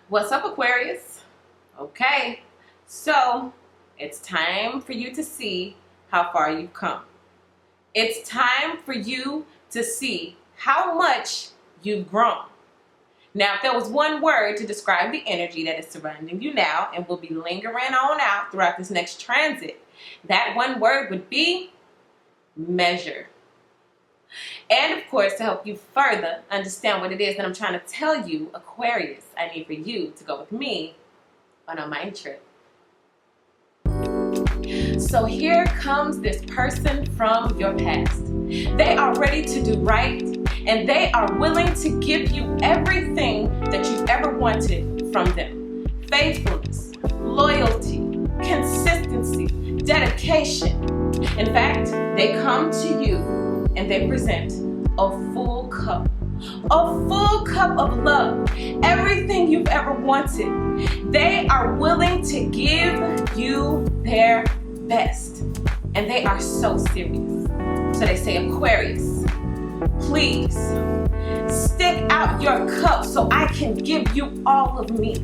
What's up, Aquarius? Okay, so it's time for you to see how far you've come. It's time for you to see how much you've grown. Now, if there was one word to describe the energy that is surrounding you now and will be lingering on out throughout this next transit, that one word would be measure. And of course, to help you further understand what it is that I'm trying to tell you, Aquarius, I need for you to go with me on a mind trip. So here comes this person from your past. They are ready to do right, and they are willing to give you everything that you've ever wanted from them. Faithfulness, loyalty, consistency, dedication. In fact, they come to you and they present a full cup of love, everything you've ever wanted. They are willing to give you their best, and they are so serious. So they say, Aquarius, please stick out your cup so I can give you all of me,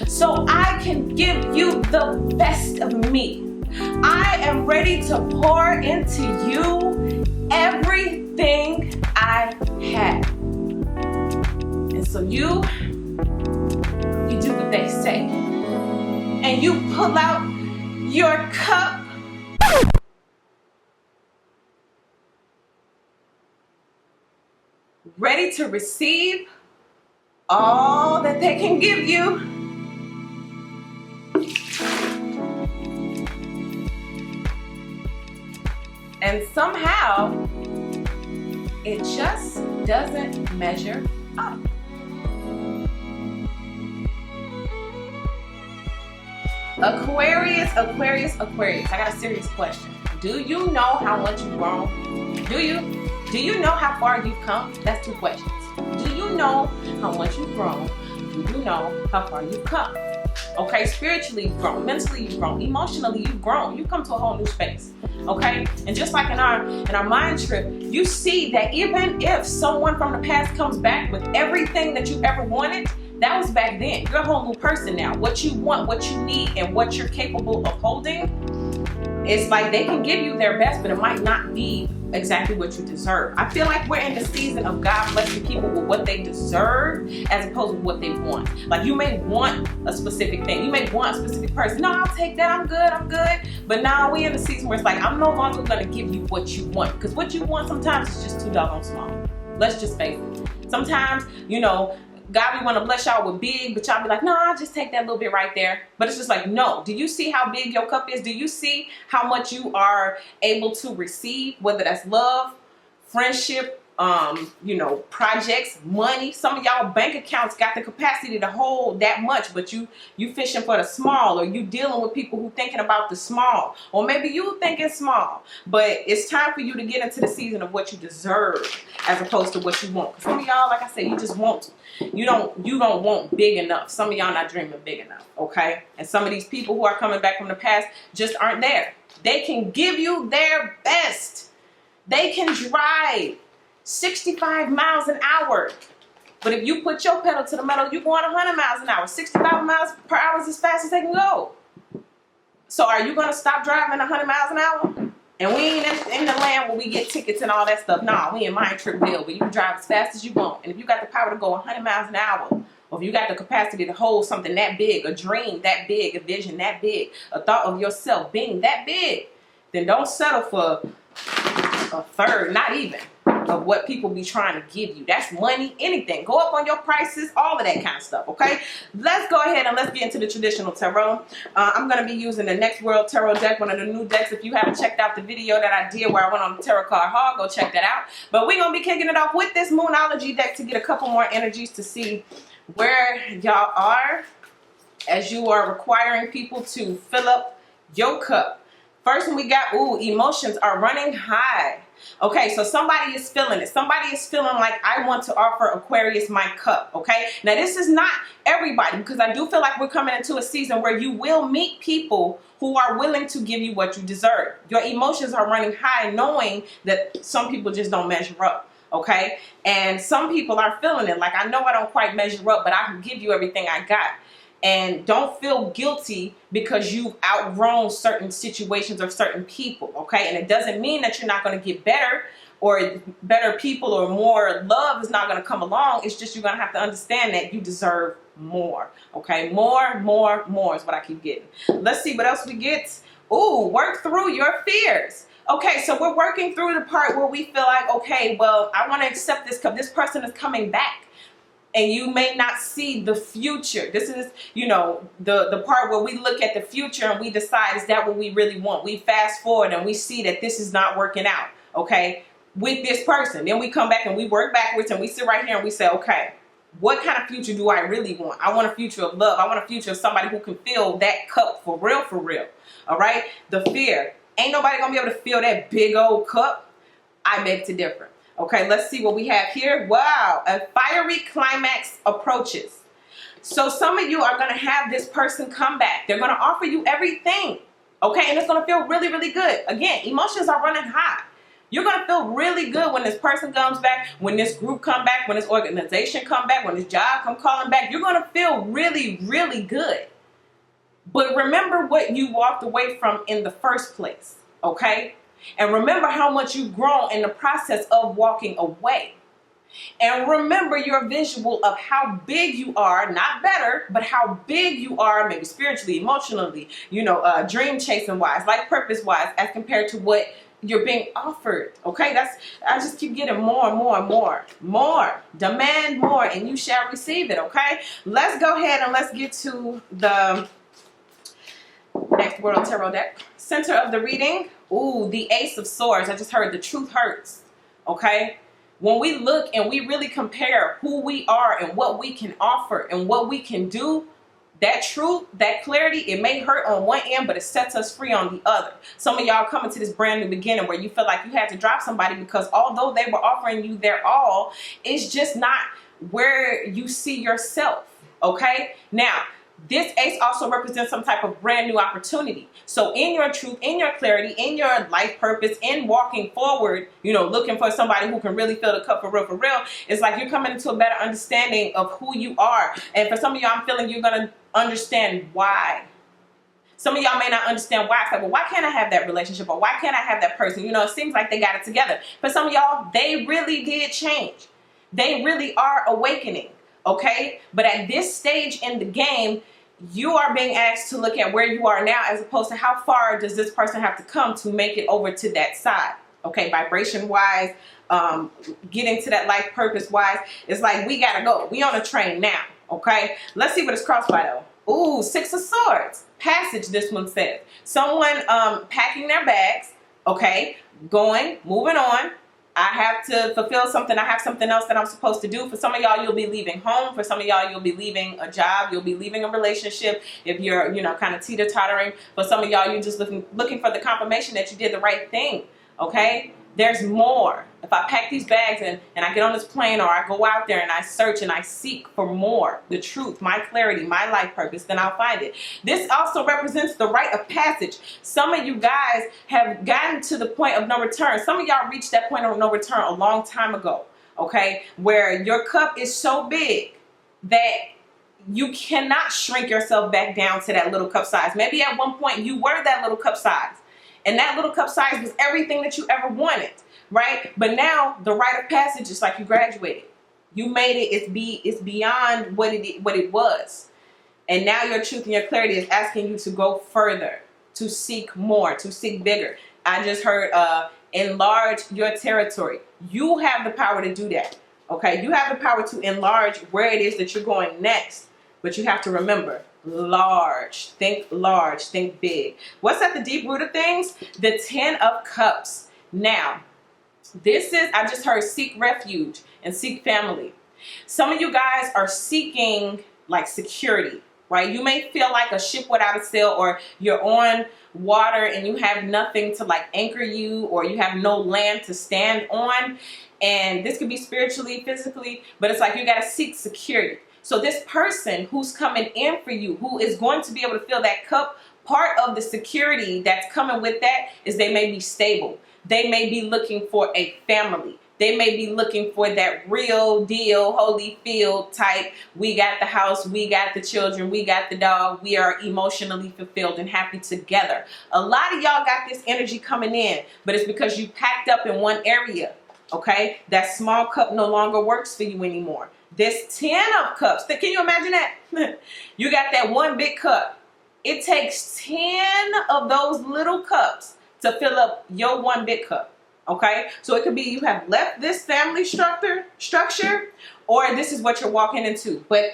so I can give you the best of me. I am ready to pour into you everything I have. And so you do what they say, and you pull out your cup, ready to receive all that they can give you. And somehow, it just doesn't measure up. Aquarius, Aquarius, Aquarius. I got a serious question. Do you know how much you've grown? Do you? Do you know how far you've come? That's two questions. Do you know how much you've grown? Do you know how far you've come? Okay, spiritually you've grown, mentally you've grown, emotionally you've grown. You've come to a whole new space. Okay, and just like in our mind trip, you see that even if someone from the past comes back with everything that you ever wanted, that was back then. You're a whole new person now. What you want, what you need, and what you're capable of holding, it's like they can give you their best, but it might not be exactly what you deserve. I feel like we're in the season of God blessing people with what they deserve as opposed to what they want. Like, you may want a specific thing. You may want a specific person. No, I'll take that. I'm good. But now we're in the season where it's like, I'm no longer going to give you what you want. Because what you want sometimes is just too doggone small. Let's just face it. Sometimes, God, we want to bless y'all with big, but y'all be like, no, I'll just take that little bit right there. But it's just like, no. Do you see how big your cup is? Do you see how much you are able to receive, whether that's love, friendship, projects, money? Some of y'all bank accounts got the capacity to hold that much, but you fishing for the small, or you dealing with people who thinking about the small, or maybe you thinking small. But it's time for you to get into the season of what you deserve as opposed to what you want. Because some of y'all, like I said, you just want. You don't want big enough. Some of y'all not dreaming big enough, okay? And some of these people who are coming back from the past just aren't there. They can give you their best. They can drive 65 miles an hour. But if you put your pedal to the metal, you're going 100 miles an hour. 65 miles per hour is as fast as they can go. So are you going to stop driving 100 miles an hour? And we ain't in the land where we get tickets and all that stuff. Nah, we in mind trip deal, but you can drive as fast as you want. And if you got the power to go 100 miles an hour, or if you got the capacity to hold something that big, a dream that big, a vision that big, a thought of yourself being that big, then don't settle for a third, not even, of what people be trying to give you. That's money, anything. Go up on your prices, all of that kind of stuff, okay? Let's go ahead and let's get into the traditional tarot. I'm going to be using the Next World Tarot deck, one of the new decks. If you haven't checked out the video that I did where I went on the tarot card hall, go check that out. But we're going to be kicking it off with this Moonology deck to get a couple more energies to see where y'all are as you are requiring people to fill up your cup. First one we got, emotions are running high. Okay, so somebody is feeling it. Somebody is feeling like, I want to offer Aquarius my cup, okay? Now, this is not everybody, because I do feel like we're coming into a season where you will meet people who are willing to give you what you deserve. Your emotions are running high, knowing that some people just don't measure up. okay? And some people are feeling it. Like, I know I don't quite measure up, but I can give you everything I got. And don't feel guilty because you've outgrown certain situations or certain people, okay? And it doesn't mean that you're not going to get better, or better people, or more love is not going to come along. It's just you're going to have to understand that you deserve more, okay? More is what I keep getting. Let's see what else we get. Ooh, work through your fears. Okay, so we're working through the part where we feel like, okay, well, I want to accept this because this person is coming back. And you may not see the future. This is, you know, the part where we look at the future and we decide, is that what we really want? We fast forward and we see that this is not working out, okay, with this person. Then we come back and we work backwards and we sit right here and we say, okay, what kind of future do I really want? I want a future of love. I want a future of somebody who can fill that cup for real, all right? The fear. Ain't nobody gonna be able to fill that big old cup. I beg to differ. Okay, let's see what we have here. Wow, a fiery climax approaches. So some of you are going to have this person come back. They're going to offer you everything. Okay, and it's going to feel really good. Again, emotions are running high. You're going to feel really good when this person comes back, when this group come back, when this organization come back, when this job come calling back. You're going to feel really good. But remember what you walked away from in the first place, okay? And remember how much you've grown in the process of walking away. And remember your visual of how big you are, not better, but how big you are, maybe spiritually, emotionally, you know, dream chasing wise, life purpose wise, as compared to what you're being offered. Okay, I just keep getting more. Demand more and you shall receive it. Okay, let's go ahead and let's get to the next World Tarot deck. Center of the reading. Ooh, the Ace of Swords. I just heard the truth hurts. Okay? When we look and we really compare who we are and what we can offer and what we can do, that truth, that clarity, it may hurt on one end, but it sets us free on the other. Some of y'all coming to this brand new beginning where you feel like you had to drop somebody because although they were offering you their all, it's just not where you see yourself. Okay? Now, this ace also represents some type of brand new opportunity. So in your truth, in your clarity, in your life purpose, in walking forward, you know, looking for somebody who can really fill the cup for real, it's like you're coming into a better understanding of who you are. And for some of y'all, I'm feeling you're going to understand why. Some of y'all may not understand why. It's like, well, why can't I have that relationship? Or why can't I have that person? You know, it seems like they got it together. For some of y'all, they really did change. They really are awakening. Okay, but at this stage in the game, you are being asked to look at where you are now as opposed to how far does this person have to come to make it over to that side. Okay, vibration wise, getting to that life purpose wise, it's like we gotta go. We on a train now. Okay, let's see what it's crossed by though. Ooh, Six of Swords. Passage, this one says. Someone packing their bags, okay, moving on. I have to fulfill something. I have something else that I'm supposed to do. For some of y'all, you'll be leaving home. For some of y'all, you'll be leaving a job. You'll be leaving a relationship if you're, you know, kind of teeter-tottering. For some of y'all, you're just looking for the confirmation that you did the right thing, okay? There's more. If I pack these bags and I get on this plane or I go out there and I search and I seek for more, the truth, my clarity, my life purpose, then I'll find it. This also represents the rite of passage. Some of you guys have gotten to the point of no return. Some of y'all reached that point of no return a long time ago, okay, where your cup is so big that you cannot shrink yourself back down to that little cup size. Maybe at one point you were that little cup size. And that little cup size was everything that you ever wanted, right? But now the rite of passage is like you graduated. You made it. It's beyond what it was. And now your truth and your clarity is asking you to go further, to seek more, to seek bigger. I just heard enlarge your territory. You have the power to do that, okay? You have the power to enlarge where it is that you're going next. But you have to remember, large, think big. What's at the deep root of things? The 10 of Cups. Now, this is, I just heard seek refuge and seek family. Some of you guys are seeking like security, right? You may feel like a ship without a sail, or you're on water and you have nothing to like anchor you, or you have no land to stand on. And this could be spiritually, physically, but it's like you got to seek security. So this person who's coming in for you, who is going to be able to fill that cup, part of the security that's coming with that is they may be stable. They may be looking for a family. They may be looking for that real deal, Holyfield type. We got the house, we got the children, we got the dog. We are emotionally fulfilled and happy together. A lot of y'all got this energy coming in, but it's because you packed up in one area, okay? That small cup no longer works for you anymore. This 10 of cups, can you imagine that? You got that one big cup. It takes 10 of those little cups to fill up your one big cup. Okay, so it could be you have left this family structure, or this is what you're walking into. But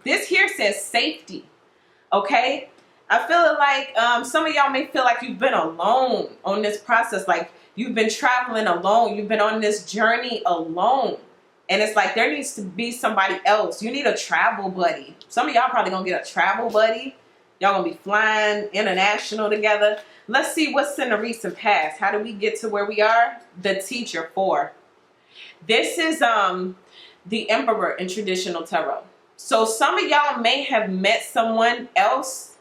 this here says safety. Okay, I feel like some of y'all may feel like you've been alone on this process, like you've been traveling alone, you've been on this journey alone, and it's like there needs to be somebody else. You need a travel buddy. Some of y'all probably gonna get a travel buddy. Y'all gonna be flying international together. Let's see what's in the recent past. How do we get to where we are? The Teacher 4. This is the Emperor in traditional tarot. So some of y'all may have met someone else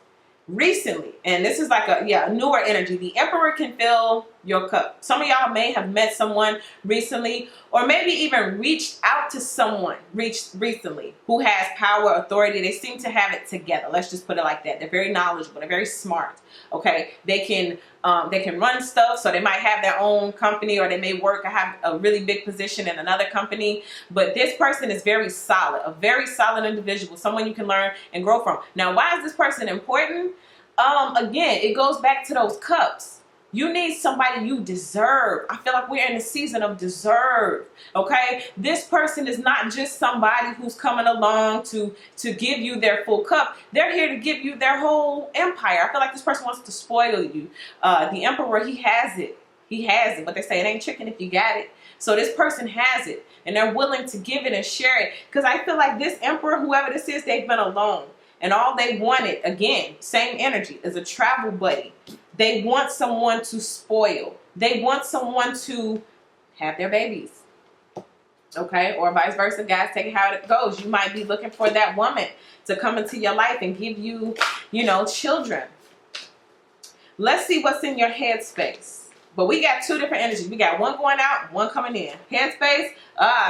recently, and this is like a newer energy. The Emperor can fill your cup. Some of y'all may have met someone recently, or maybe even reached out to someone recently who has power, authority. They seem to have it together. Let's just put it like that. They're very knowledgeable. They're very smart. Okay, they can run stuff. So they might have their own company, or they may have a really big position in another company. But this person is very solid, a very solid individual, someone you can learn and grow from. Now, why is this person important? Again, it goes back to those cups. You need somebody you deserve. I feel like we're in a season of deserve, okay? This person is not just somebody who's coming along to give you their full cup. They're here to give you their whole empire. I feel like this person wants to spoil you. The Emperor, he has it. He has it, but they say it ain't chicken if you got it. So this person has it, and they're willing to give it and share it, because I feel like this Emperor, whoever this is, they've been alone. And all they wanted, again, same energy, is a travel buddy. They want someone to spoil. They want someone to have their babies. Okay? Or vice versa. Guys, take it how it goes. You might be looking for that woman to come into your life and give you, children. Let's see what's in your headspace. But we got two different energies. We got one going out, one coming in. Headspace,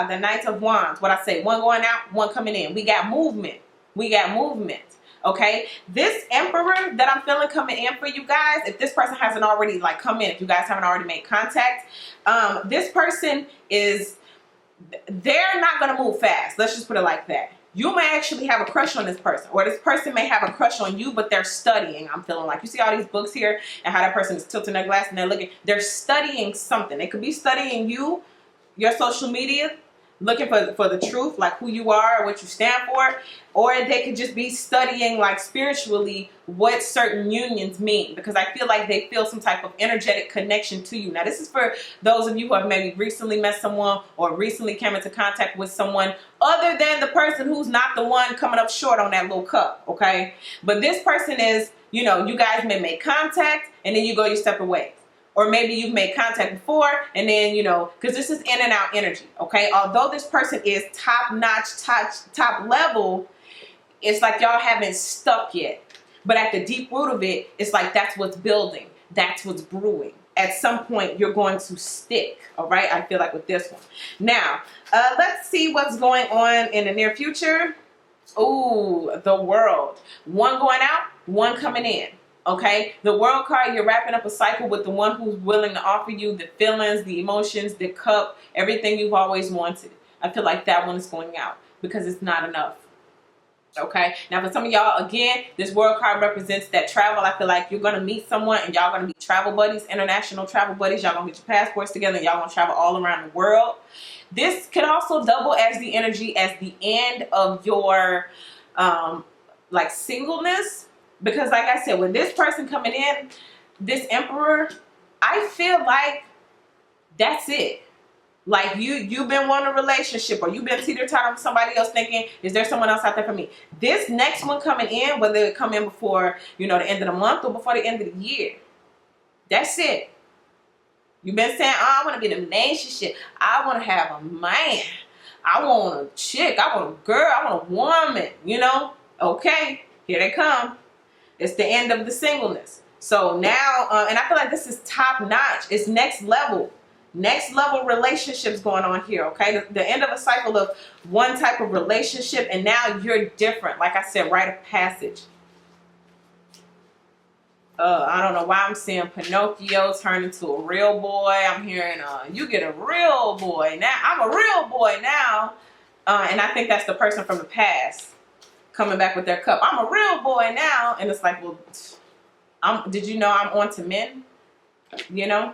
the Knight of Wands. What I say, one going out, one coming in. We got movement. We got movement. Okay, this Emperor that I'm feeling coming in for you guys, if this person hasn't already come in, if you guys haven't already made contact, this person they're not going to move fast. Let's just put it like that. You may actually have a crush on this person, or this person may have a crush on you, but they're studying. I'm feeling like, you see all these books here and how that person is tilting their glass and they're studying something. They could be studying you, your social media, looking for the truth, like who you are, what you stand for, or they could just be studying spiritually what certain unions mean, because I feel like they feel some type of energetic connection to you. Now, this is for those of you who have maybe recently met someone or recently came into contact with someone other than the person who's not the one coming up short on that little cup, okay? But this person is, you guys may make contact and then you go your separate ways. Or maybe you've made contact before, and then, because this is in and out energy, okay? Although this person is top-notch, top level, it's like y'all haven't stuck yet. But at the deep root of it, it's like that's what's building. That's what's brewing. At some point, you're going to stick, all right? I feel like with this one. Now, let's see what's going on in the near future. Ooh, the World. One going out, one coming in. Okay, the World card, you're wrapping up a cycle with the one who's willing to offer you the feelings, the emotions, the cup, everything you've always wanted. I feel like that one is going out because it's not enough. Okay, now for some of y'all, again, this World card represents that travel. I feel like you're going to meet someone and y'all going to be travel buddies, international travel buddies. Y'all going to get your passports together and y'all going to travel all around the world. This could also double as the energy as the end of your singleness. Because like I said, with this person coming in, this Emperor, I feel like that's it. Like you've been wanting a relationship, or you've been teeter-tottering with somebody else thinking, is there someone else out there for me? This next one coming in, whether it come in before, the end of the month or before the end of the year, that's it. You've been saying, oh, I want to be in a relationship. I want to have a man. I want a chick. I want a girl. I want a woman, Okay, here they come. It's the end of the singleness. So now, and I feel like this is top notch. It's next level. Next level relationships going on here, okay? The end of a cycle of one type of relationship, and now you're different. Like I said, rite of passage. I don't know why I'm seeing Pinocchio turn into a real boy. I'm hearing, you get a real boy now. I'm a real boy now. And I think that's the person from the past coming back with their cup. I'm a real boy now. And it's like, well, did you know I'm on to men? You know?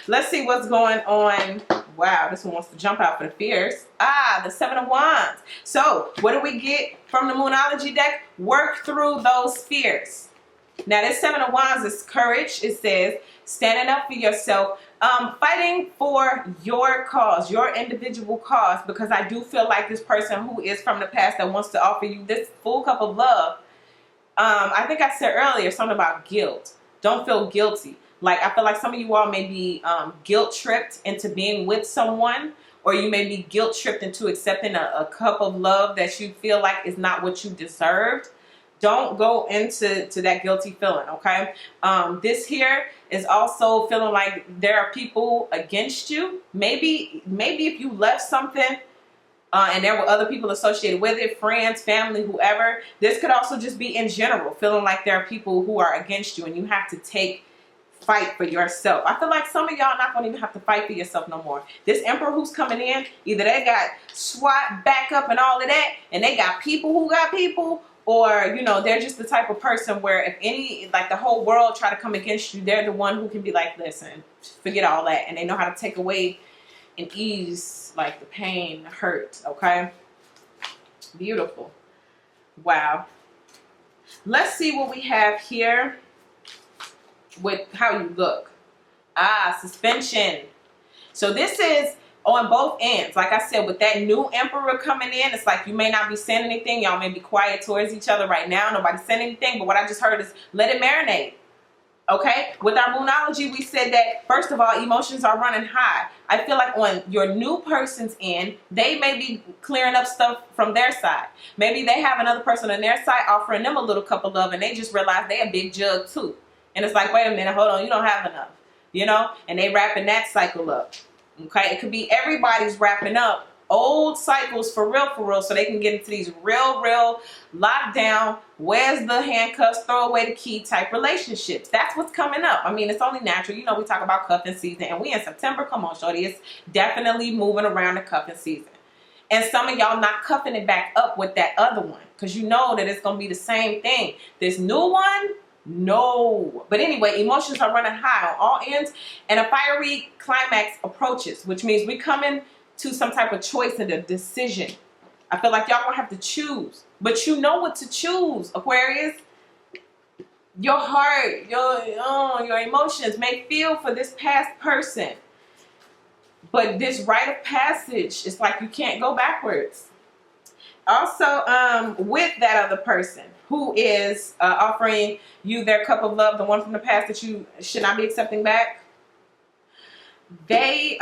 Let's see what's going on. Wow, this one wants to jump out for the fears. The 7 of Wands. So, what do we get from the Moonology deck? Work through those fears. Now, this 7 of Wands is courage. It says, standing up for yourself, fighting for your cause, your individual cause, because I do feel like this person who is from the past that wants to offer you this full cup of love, I think I said earlier something about guilt. Don't feel guilty. Like, I feel like some of you all may be guilt tripped into being with someone, or you may be guilt tripped into accepting a cup of love that you feel like is not what you deserved. Don't go into that guilty feeling, okay? This here is also feeling like there are people against you. Maybe if you left something and there were other people associated with it, friends, family, whoever. This could also just be in general, feeling like there are people who are against you and you have to fight for yourself. I feel like some of y'all not going to even have to fight for yourself no more. This emperor who's coming in, either they got SWAT backup and all of that, and they got people who got people, or, you know, they're just the type of person where if the whole world try to come against you, they're the one who can be like, listen, forget all that. And they know how to take away and ease, like, the pain, the hurt, okay? Beautiful. Wow. Let's see what we have here with how you look. Suspension. So this is on both ends. Like I said, with that new emperor coming in, it's like you may not be saying anything. Y'all may be quiet towards each other right now. Nobody's saying anything. But what I just heard is let it marinate. Okay? With our Moonology, we said that, first of all, emotions are running high. I feel like on your new person's end, they may be clearing up stuff from their side. Maybe they have another person on their side offering them a little cup of love, and they just realize they a big jug too. And it's like, wait a minute, hold on, you don't have enough. You know? And they wrapping that cycle up. Okay? It could be everybody's wrapping up old cycles for real, so they can get into these real lockdown, where's the handcuffs, throw away the key type relationships. That's what's coming up. I mean, it's only natural. You know, we talk about cuffing season, and we in September. Come on, shorty. It's definitely moving around the cuffing season. And some of y'all not cuffing it back up with that other one, because you know that it's going to be the same thing. This new one, no. But anyway, emotions are running high on all ends, and a fiery climax approaches, which means we coming to some type of choice and a decision. I feel like y'all gonna have to choose, but you know what to choose, Aquarius. Your heart, your emotions may feel for this past person, but this rite of passage, it's like you can't go backwards. Also, with that other person who is offering you their cup of love, the one from the past that you should not be accepting back, they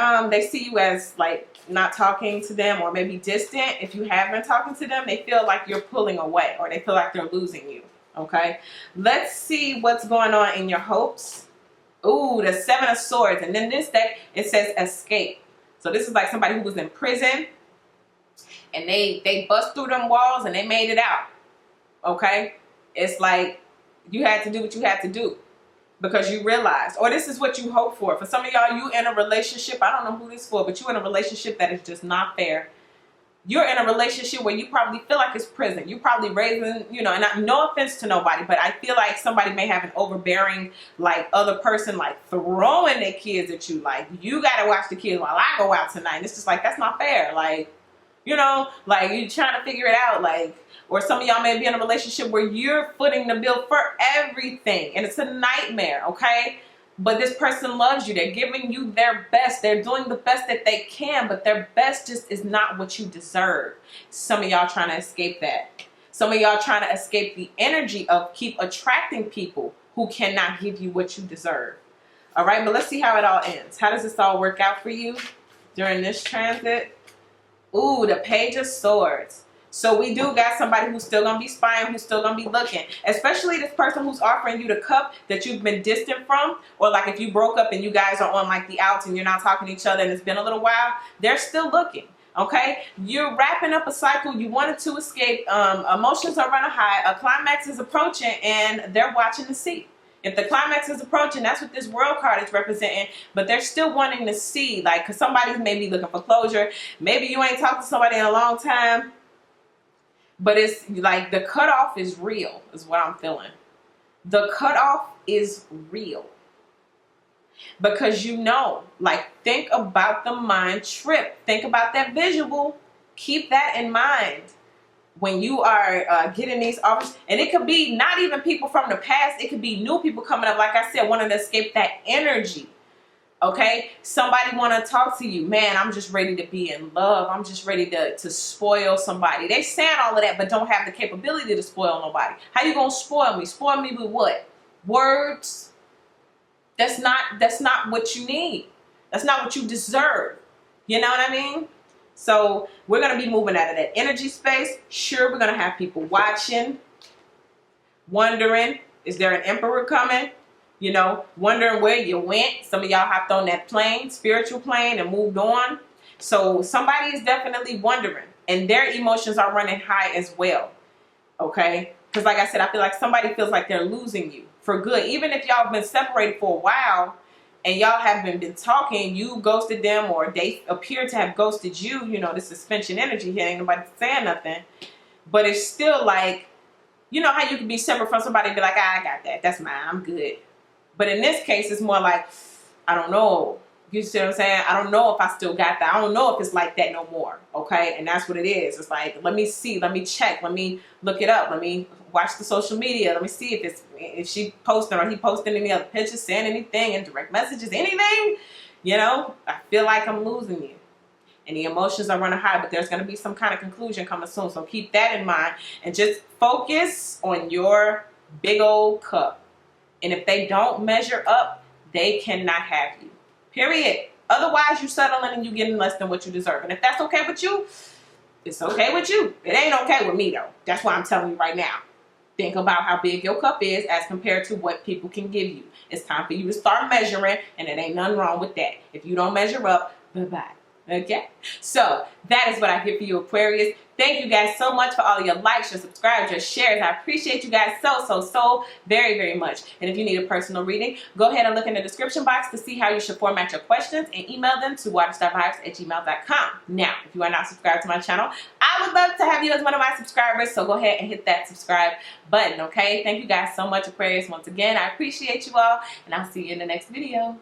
see you as like not talking to them, or maybe distant. If you have been talking to them, they feel like you're pulling away, or they feel like they're losing you. Okay, let's see what's going on in your hopes. Ooh, the 7 of Swords, and then this deck, it says escape. So this is like somebody who was in prison, and they bust through them walls and they made it out. Okay, it's like you had to do what you had to do, because you realized, or this is what you hope for. For some of y'all, you in a relationship, I don't know who this is for, but you in a relationship that is just not fair. You're in a relationship where you probably feel like it's prison. You probably raising, you know, and no offense to nobody, but I feel like somebody may have an overbearing, like, other person, like, throwing their kids at you. Like, you got to watch the kids while I go out tonight. And it's just like, that's not fair. Like, you know, like, you're trying to figure it out, like. Or some of y'all may be in a relationship where you're footing the bill for everything, and it's a nightmare, okay? But this person loves you. They're giving you their best. They're doing the best that they can, but their best just is not what you deserve. Some of y'all trying to escape that. Some of y'all trying to escape the energy of keep attracting people who cannot give you what you deserve. All right, but let's see how it all ends. How does this all work out for you during this transit? Ooh, the Page of Swords. So we do got somebody who's still going to be spying, who's still going to be looking. Especially this person who's offering you the cup that you've been distant from. Or like if you broke up and you guys are on like the outs and you're not talking to each other and it's been a little while, they're still looking. Okay, you're wrapping up a cycle. You wanted to escape. Emotions are running high. A climax is approaching and they're watching to see. If the climax is approaching, that's what this world card is representing. But they're still wanting to see, like, because somebody's maybe looking for closure. Maybe you ain't talked to somebody in a long time. But it's like the cutoff is real, is what I'm feeling. The cutoff is real. Because you know, like, think about the mind trip. Think about that visual. Keep that in mind when you are getting these offers. And it could be not even people from the past. It could be new people coming up, like I said, wanting to escape that energy. Okay, somebody want to talk to you. Man, I'm just ready to be in love. I'm just ready to spoil somebody. They saying all of that, but don't have the capability to spoil nobody. How you gonna spoil me? Spoil me with what? Words? That's not what you need. That's not what you deserve. You know what I mean? So we're gonna be moving out of that energy space. Sure, we're gonna have people watching, wondering, is there an emperor coming? You know, wondering where you went. Some of y'all hopped on that plane, spiritual plane, and moved on. So somebody is definitely wondering. And their emotions are running high as well. Okay? Because like I said, I feel like somebody feels like they're losing you for good. Even if y'all have been separated for a while and y'all haven't been talking, you ghosted them or they appear to have ghosted you. You know, the suspension energy here. Ain't nobody saying nothing. But it's still like, you know how you can be separate from somebody and be like, I got that. That's mine. I'm good. But in this case, it's more like, I don't know. You see what I'm saying? I don't know if I still got that. I don't know if it's like that no more. Okay? And that's what it is. It's like, let me see. Let me check. Let me look it up. Let me watch the social media. Let me see if she posting or he posting any other pictures, saying anything in direct messages, anything. You know? I feel like I'm losing you. And the emotions are running high, but there's going to be some kind of conclusion coming soon. So keep that in mind. And just focus on your big old cup. And if they don't measure up, they cannot have you. Period. Otherwise, you settling and you getting less than what you deserve. And if that's okay with you, it's okay with you. It ain't okay with me, though. That's why I'm telling you right now. Think about how big your cup is as compared to what people can give you. It's time for you to start measuring, and it ain't nothing wrong with that. If you don't measure up, bye-bye. Okay? So, that is what I get for you, Aquarius. Thank you guys so much for all of your likes, your subscribes, your shares. I appreciate you guys so very, very much. And if you need a personal reading, go ahead and look in the description box to see how you should format your questions and email them to waterstarvibes@gmail.com. Now, if you are not subscribed to my channel, I would love to have you as one of my subscribers, so go ahead and hit that subscribe button, okay? Thank you guys so much, Aquarius. Once again, I appreciate you all, and I'll see you in the next video.